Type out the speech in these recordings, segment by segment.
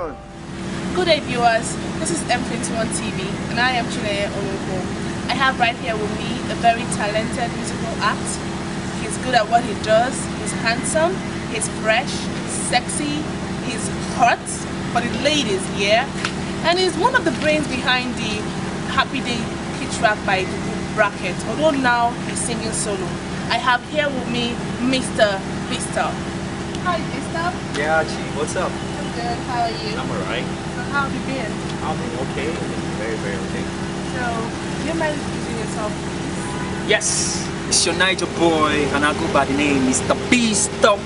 on? Good day, viewers. This is M21 TV, and I am Chineye Oloko. I have right here with me a very talented musical act. He's good at what he does. He's handsome. He's fresh. Sexy. He's hot for the ladies, yeah. And he's one of the brains behind the Happy Day hit track by the group Bracket. Although now he's singing solo. I have here with me Mr Bistop. Hi, Bistop. Yeah, Chi, what's up? I'm good. How are you? I'm alright. So how have you been? I'm okay. Very, very okay. So, do you mind introducing yourself, please? Yes, it's your Niger boy, and I go by the name Mr Bistop,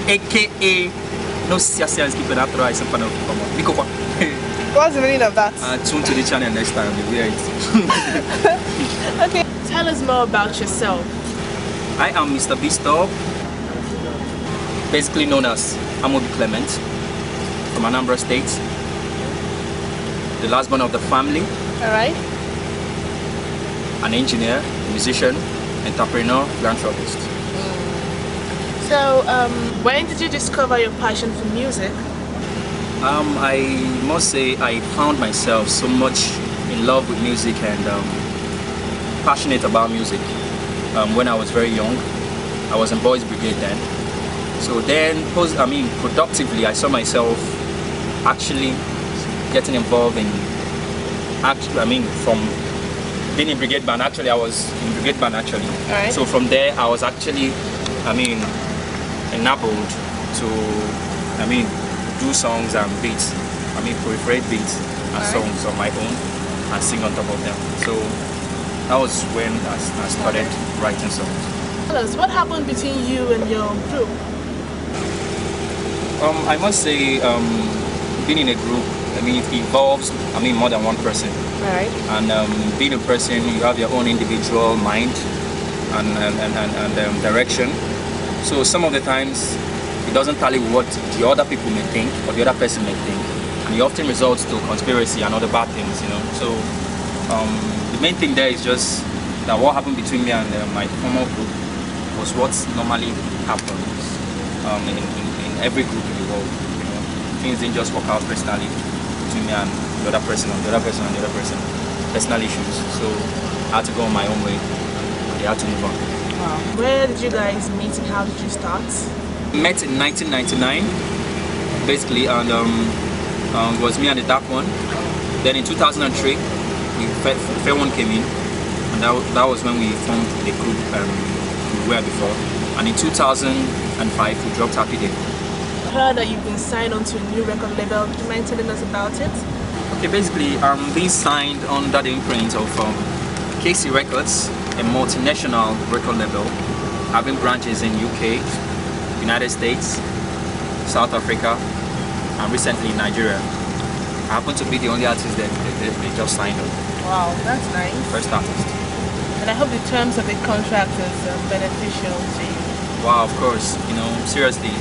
aka no serious people after I some fan of Nico. What's the meaning of that? Tune to the channel next time. You hear it. Okay, tell us more about yourself. I am Mr Bistop, basically known as Amobi Clement, from Anambra State, the last born of the family. Alright. An engineer, musician, entrepreneur, philanthropist. So, when did you discover your passion for music? I must say I found myself so much in love with music and passionate about music when I was very young. I was in Boys Brigade then. So then, productively, I saw myself actually getting involved in, from being in Brigade Band. Actually, I was in Brigade Band actually. Alright. So from there, I was actually, enabled to, do songs and beats. Proliferate beats and songs on my own and sing on top of them. So that was when I started writing songs. Tell us, what happened between you and your group? I must say, being in a group, it involves, more than one person. Alright. And being a person, you have your own individual mind and direction. So some of the times, it doesn't tally with what the other people may think or the other person may think. And it often results to conspiracy and other bad things, So the main thing there is just that what happened between me and my former group was what normally happens in every group in the world. Things didn't just work out personally between me and the other person and the other person and the other person. Personal issues. So I had to go on my own way. They had to move on. Wow. Where did you guys meet and how did you start? Met in 1999, basically, and it was me and the Dark One. Then in 2003, the Fair One came in, and that was when we formed the group we were before. And in 2005, we dropped Happy Day. I heard that you've been signed onto a new record label. Do you mind telling us about it? Okay, basically, I'm being signed under the imprint of KC Records, a multinational record label, having branches in UK, United States, South Africa, and recently Nigeria. I happen to be the only artist that they just signed up. Wow, that's nice. First artist. And I hope the terms of the contract is beneficial to you. Wow, of course. Seriously,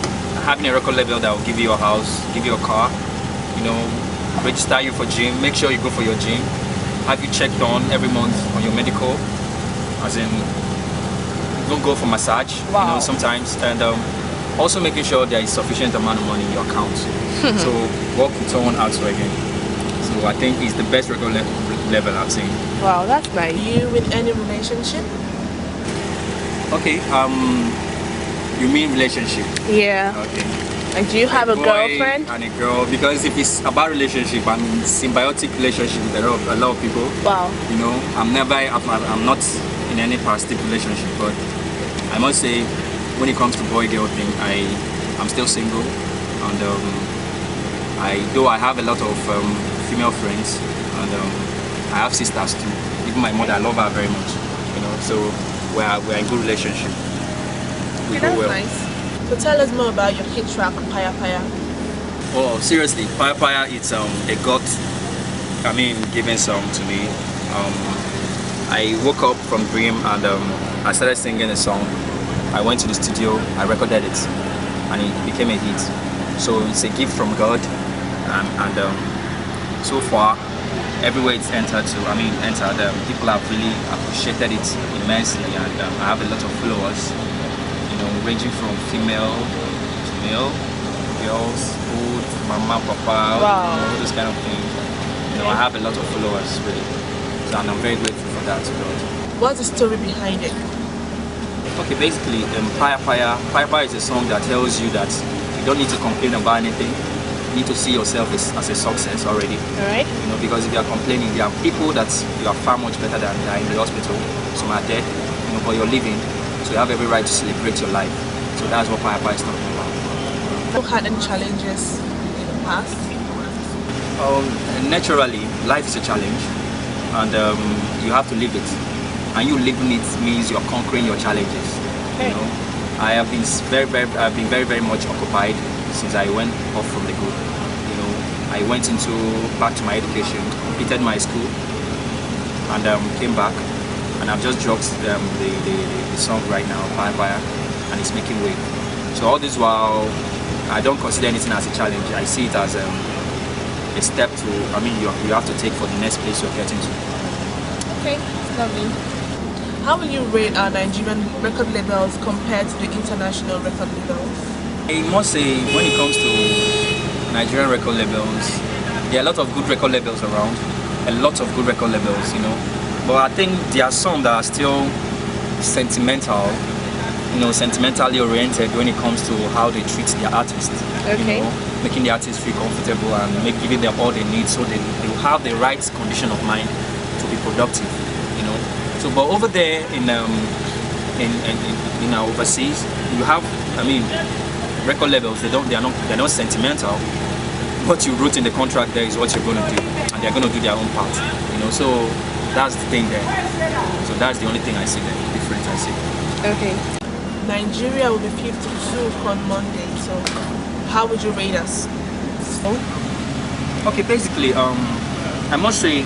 having a record label that will give you a house, give you a car, register you for gym, make sure you go for your gym, have you checked on every month on your medical, as in, don't go for massage, wow. Sometimes, and also making sure there is sufficient amount of money in your account. So work with someone else again. So I think it's the best record level I've seen. Wow, that's nice. You in any relationship? Okay, you mean relationship? Yeah. Okay. And do you have a girlfriend? And a girl, because if it's about relationship, I'm in symbiotic relationship with a lot of people. Wow. I'm not in any parasitic relationship, but I must say, when it comes to boy-girl thing, I'm still single, and though I have a lot of female friends, and I have sisters too. Even my mother, I love her very much, So we're in good relationship. We go well. Nice. So tell us more about your hit track, Paya Paya. Oh, seriously, Paya Paya, it's a given song to me. I woke up from dream and I started singing a song. I went to the studio, I recorded it, and it became a hit. So it's a gift from God, and so far, everywhere it's entered, people have really appreciated it immensely, and I have a lot of followers, ranging from female to male. We girls, old, mama, papa, Wow. all those kind of things. You know, I have a lot of followers really, so, and I'm very grateful for that to God. What's the story behind it? Okay, basically, Fire Fire is a song that tells you that you don't need to complain about anything. You need to see yourself as a success already. Alright. You know, because if you are complaining, there are people that you are far much better than are in the hospital. Some are dead, you know, but you're living, so you have every right to celebrate your life. So that's what Fire Fire is talking about. Have you had any challenges in the past? Naturally, life is a challenge, and you have to live it. And you living it means you're conquering your challenges. You know, I have been very much occupied since I went off from the group. You know, I went back to my education, completed my school, and came back, and I've just dropped the song right now, Fire Fire, and it's making way. So all this while, I don't consider anything as a challenge. I see it as a step to, you have to take for the next place you're getting to. Okay, lovely. How will you rate our Nigerian record labels compared to the international record labels? I must say, when it comes to Nigerian record labels, there are a lot of good record labels around, a lot of good record labels, you know. But I think there are some that are still sentimental, you know, sentimentally oriented when it comes to how they treat their artists. Okay. You know, making the artists feel comfortable and giving them all they need so they will have the right condition of mind to be productive, you know. So, but over there in our overseas, you have, record labels. They're not sentimental. What you wrote in the contract there is what you're going to do, and they're going to do their own part, you know. So that's the thing there. So that's the only thing I see there, the difference I see. Okay. Nigeria will be 52 on Monday. So how would you rate us? Okay, basically, I must say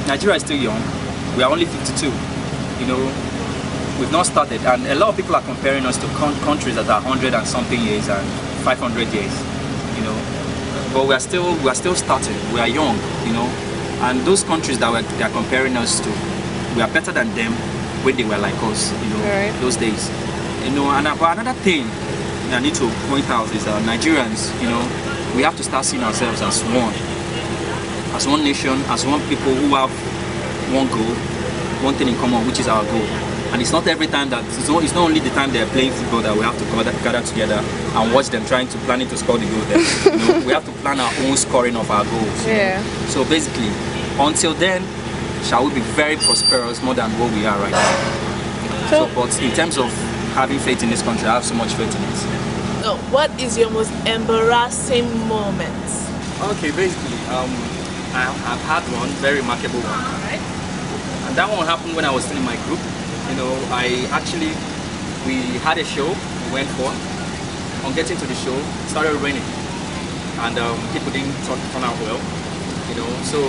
Nigeria is still young. We are only 52. You know, we've not started, and a lot of people are comparing us to countries that are 100 and something years and 500 years. You know, but we are still starting. We are young. You know, and those countries that they are comparing us to, we are better than them when they were like us. You know, right. Those days. You know, and but another thing I need to point out is that Nigerians, you know, we have to start seeing ourselves as one nation, as one people who have one goal, one thing in common, which is our goal. And it's not every time that, it's not only the time they're playing football that we have to gather together and watch them planning to score the goal there. You know, we have to plan our own scoring of our goals. Yeah. So basically, until then, shall we be very prosperous more than what we are right now. So, but in terms of having faith in this country, I have so much faith in it. So, what is your most embarrassing moment? Okay, basically, I've had one very remarkable one. Right. And that one happened when I was still in my group. You know, we had a show we went for. On getting to the show, it started raining, and people didn't turn out well. You know, so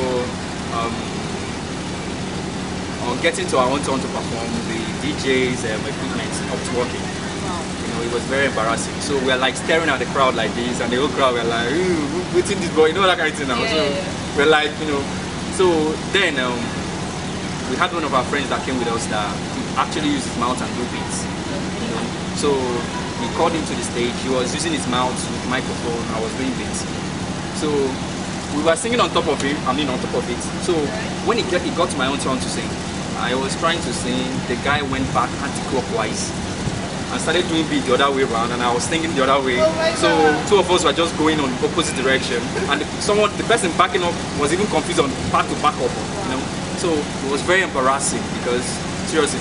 on getting to our own turn to perform, the DJ's equipment stopped working. Wow. You know, it was very embarrassing. So we are like staring at the crowd like this, and the whole crowd were like, "Ooh, waiting this boy," you know, that kind of thing now. Yeah, So we're like, you know, so then we had one of our friends that came with us that actually used his mouth and do beats. You know? So we called him to the stage. He was using his mouth with microphone. I was doing beats. So we were singing on top of him. On top of it. So when it got to my own turn to sing, I was trying to sing. The guy went back anti-clockwise and started doing beat the other way around, and I was singing the other way. So two of us were just going on opposite direction, and the person backing up was even confused on back to back up. You know, so it was very embarrassing because seriously,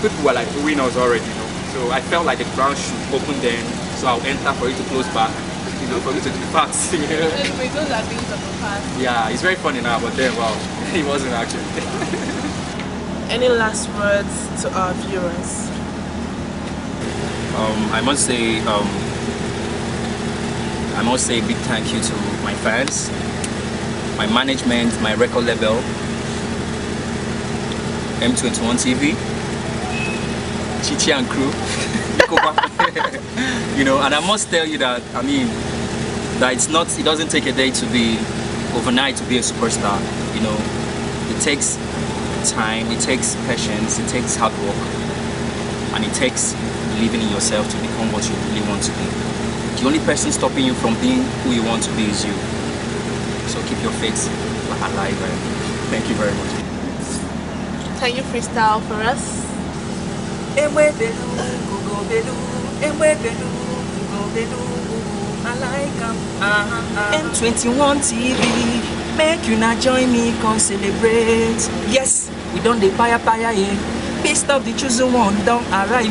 people were like doing us already. You know, so I felt like the ground should open then, so I'll enter for it to close back. You know, for me to do the parts. Anyway, those are things of the past. Yeah, it's very funny now, but then wow, it wasn't actually. Any last words to our viewers? I must say a big thank you to my fans, my management, my record label, M21 TV, Chichi and crew, you know, and I must tell you that that it doesn't take a day to be overnight to be a superstar. You know, it takes time, it takes patience, it takes hard work, and it takes believing in yourself to become what you really want to be. the only person stopping you from being who you want to be is you. So keep your faith alive. Thank you very much. Can you freestyle for us? M21 TV, make you not join me, come celebrate. Yes, we done the fire, yeah. Bistop the chosen one, don't arrive.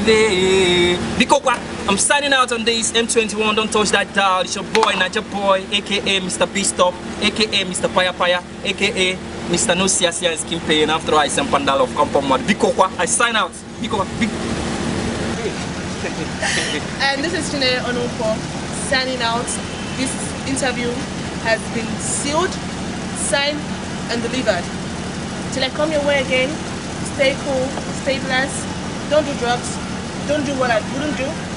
Bikokwa, I'm signing out on this M21. Don't touch that dial. It's your boy, Naja Boy, aka Mr Bistop, aka Mr Paya, aka Mr No Siasia and Skin Pain. After all, I send Pandal of Kampomad. Bikokwa, I sign out. Bikokwa, big. And this is Chineye Onumpo signing out. This interview has been sealed, signed, and delivered. Till I come your way again, stay cool, stay blessed, don't do drugs, don't do what I wouldn't do.